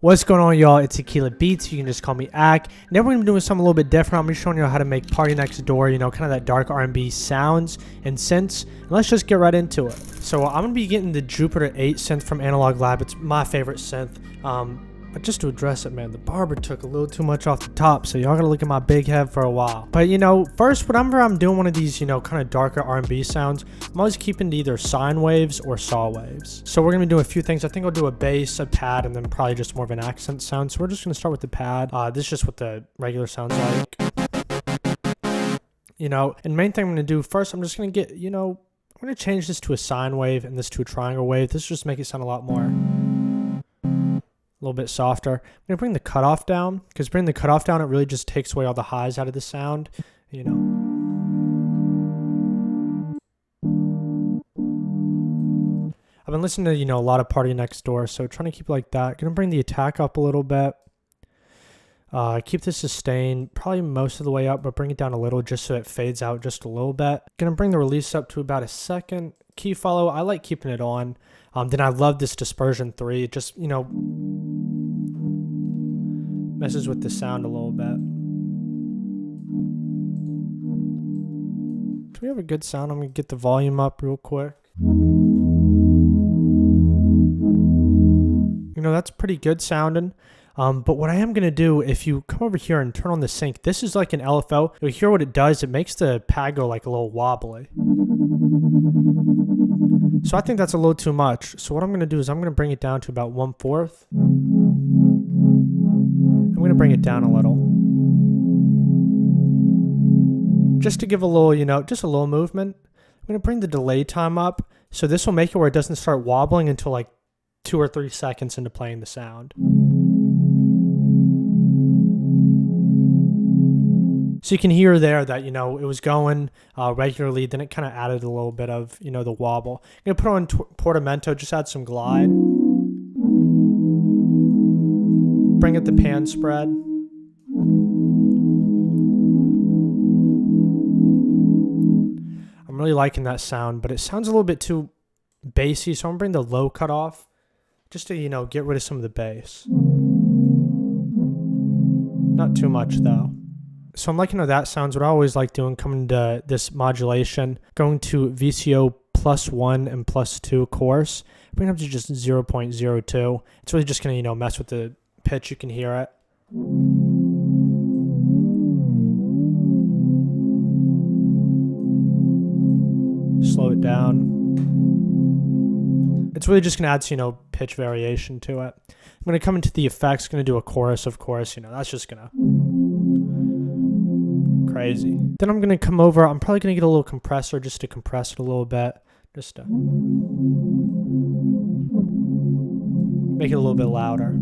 What's going on, y'all? It's Tequila Beats. You can just call me Ak. And then we're going to be doing something a little bit different. I'm going to be showing you how to make Party Next Door, kind of that dark R&B sounds and synths. And let's just get right into it. So I'm going to be getting the Jupiter 8 synth from Analog Lab. It's my favorite synth. But just to address it, man, the barber took a little too much off the top, so y'all gotta look at my big head for a while. But first, whenever I'm doing one of these, kind of darker R&B sounds, I'm always keeping to either sine waves or saw waves. So we're gonna do a few things. I think I'll do a bass, a pad, and then probably just more of an accent sound. So we're just gonna start with the pad. This is just what the regular sounds like. And main thing I'm gonna do first, I'm just gonna get, I'm gonna change this to a sine wave and this to a triangle wave. This just make it sound a lot more. A little bit softer. I'm going to bring the cutoff down, because bringing the cutoff down, it really just takes away all the highs out of the sound, I've been listening to, a lot of PartyNextDoor, so trying to keep it like that. Going to bring the attack up a little bit. Keep the sustain probably most of the way up, but bring it down a little just so it fades out just a little bit. Going to bring the release up to about a second. Key follow, I like keeping it on. Then I love this dispersion 3. It just, messes with the sound a little bit. Do we have a good sound? I'm going to get the volume up real quick. That's pretty good sounding. But what I am going to do, if you come over here and turn on the sync, this is like an LFO. You'll hear what it does. It makes the pad go like a little wobbly. So I think that's a little too much. So what I'm going to do is I'm going to bring it down to about 1/4. I'm going to bring it down a little. Just to give a little, just a little movement. I'm going to bring the delay time up. So this will make it where it doesn't start wobbling until like 2 or 3 seconds into playing the sound. So you can hear there that, it was going regularly. Then it kind of added a little bit of, the wobble. I'm going to put on Portamento, just add some glide. Bring up the pan spread. I'm really liking that sound, but it sounds a little bit too bassy. So I'm going to bring the low cut off just to, get rid of some of the bass. Not too much though. So I'm liking how that sounds. What I always like doing, coming to this modulation, going to VCO +1 and +2 course, bring it up to just 0.02. It's really just going to, mess with the pitch. You can hear it. Slow it down. It's really just going to add, pitch variation to it. I'm going to come into the effects, going to do a chorus, of course. That's just going to... crazy. Then I'm going to come over. I'm probably going to get a little compressor just to compress it a little bit. Just to make it a little bit louder.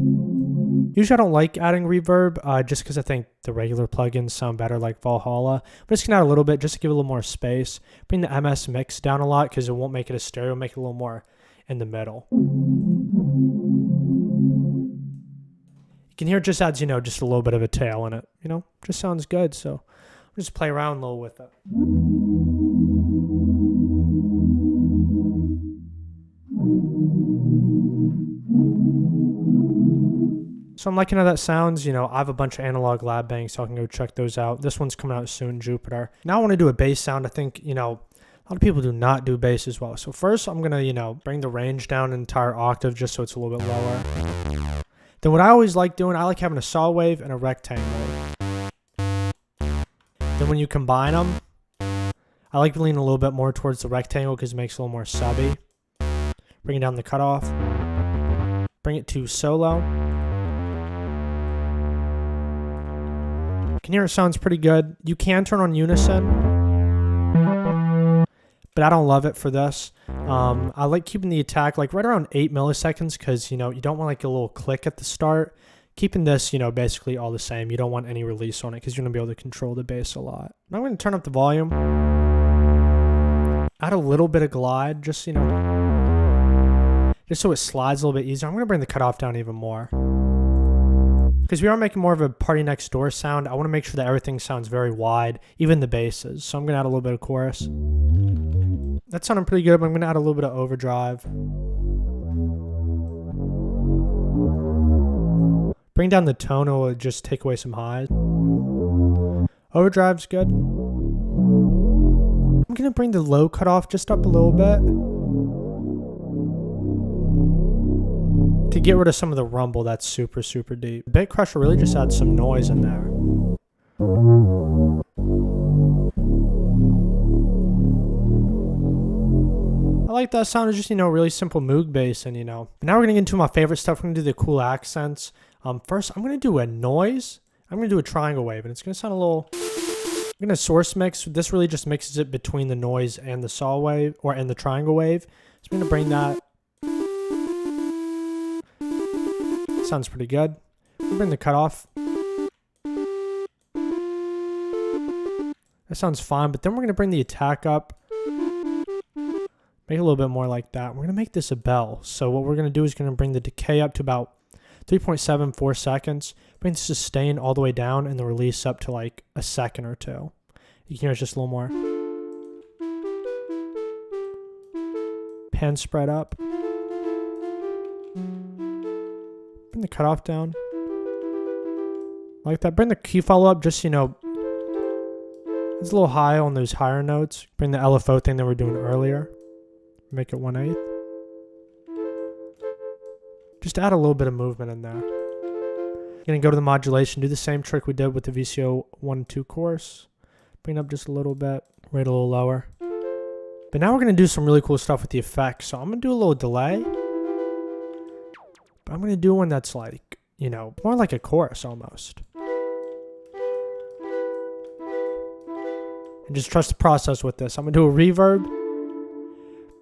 Usually I don't like adding reverb just because I think the regular plugins sound better, like Valhalla. I'm just going to add a little bit just to give it a little more space. Bring the MS mix down a lot because it won't make it a stereo. Make it a little more in the middle. You can hear it just adds, just a little bit of a tail in it. Just sounds good. So just play around a little with it. So I'm liking how that sounds. I have a bunch of Analog Lab banks, so I can go check those out. This one's coming out soon, Jupiter. Now I want to do a bass sound. I think, a lot of people do not do bass as well. So first I'm going to, bring the range down an entire octave just so it's a little bit lower. Then what I always like doing, I like having a saw wave and a rectangle. Then when you combine them, I like leaning a little bit more towards the rectangle because it makes it a little more subby. Bring down the cutoff. Bring it to solo. You can hear it sounds pretty good. You can turn on unison, but I don't love it for this. I like keeping the attack like right around 8 milliseconds because, you don't want like a little click at the start. Keeping this, basically all the same. You don't want any release on it because you're going to be able to control the bass a lot. Now I'm going to turn up the volume. Add a little bit of glide, just so it slides a little bit easier. I'm going to bring the cutoff down even more. Because we are making more of a PartyNextDoor sound, I want to make sure that everything sounds very wide, even the basses. So I'm going to add a little bit of chorus. That sounded pretty good, but I'm going to add a little bit of overdrive. Bring down the tone, it'll just take away some highs. Overdrive's good. I'm gonna bring the low cutoff just up a little bit to get rid of some of the rumble that's super, super deep. Bit Crusher really just adds some noise in there. I like that sound. It's just, really simple Moog bass. And, now we're going to get into my favorite stuff. We're going to do the cool accents. First, I'm going to do a noise. I'm going to do a triangle wave. And it's going to sound a little... I'm going to source mix. This really just mixes it between the noise and the saw wave, and the triangle wave. So I'm going to bring that. Sounds pretty good. Bring the cutoff. That sounds fine. But then we're going to bring the attack up. Make it a little bit more like that. We're going to make this a bell. So what we're going to do is going to bring the decay up to about 3.74 seconds. Bring the sustain all the way down and the release up to like a second or two. You can hear it's just a little more. Pan spread up. Bring the cutoff down. Like that. Bring the key follow up just, it's a little high on those higher notes. Bring the LFO thing that we were doing earlier. Make it 1/8. Just add a little bit of movement in there. Gonna go to the modulation, do the same trick we did with the VCO 1 and 2 chorus. Bring it up just a little bit, rate a little lower. But now we're gonna do some really cool stuff with the effects. So I'm gonna do a little delay. But I'm gonna do one that's like, more like a chorus almost. And just trust the process with this. I'm gonna do a reverb.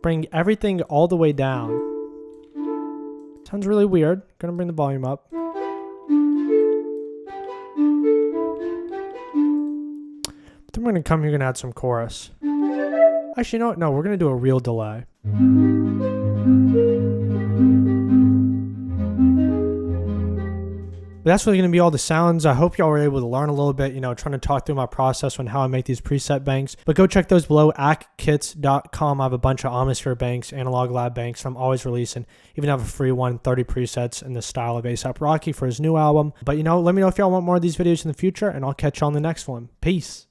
Bring everything all the way down. Sounds really weird. Gonna bring the volume up. But then we're gonna come here and add some chorus. Actually, you know what? No, we're gonna do a real delay. But that's really going to be all the sounds. I hope y'all were able to learn a little bit, trying to talk through my process on how I make these preset banks. But go check those below, ackkits.com. I have a bunch of Atmosphere banks, Analog Lab banks, and I'm always releasing. Even have a free one, 30 presets in the style of A$AP Rocky for his new album. But, let me know if y'all want more of these videos in the future, and I'll catch you on the next one. Peace.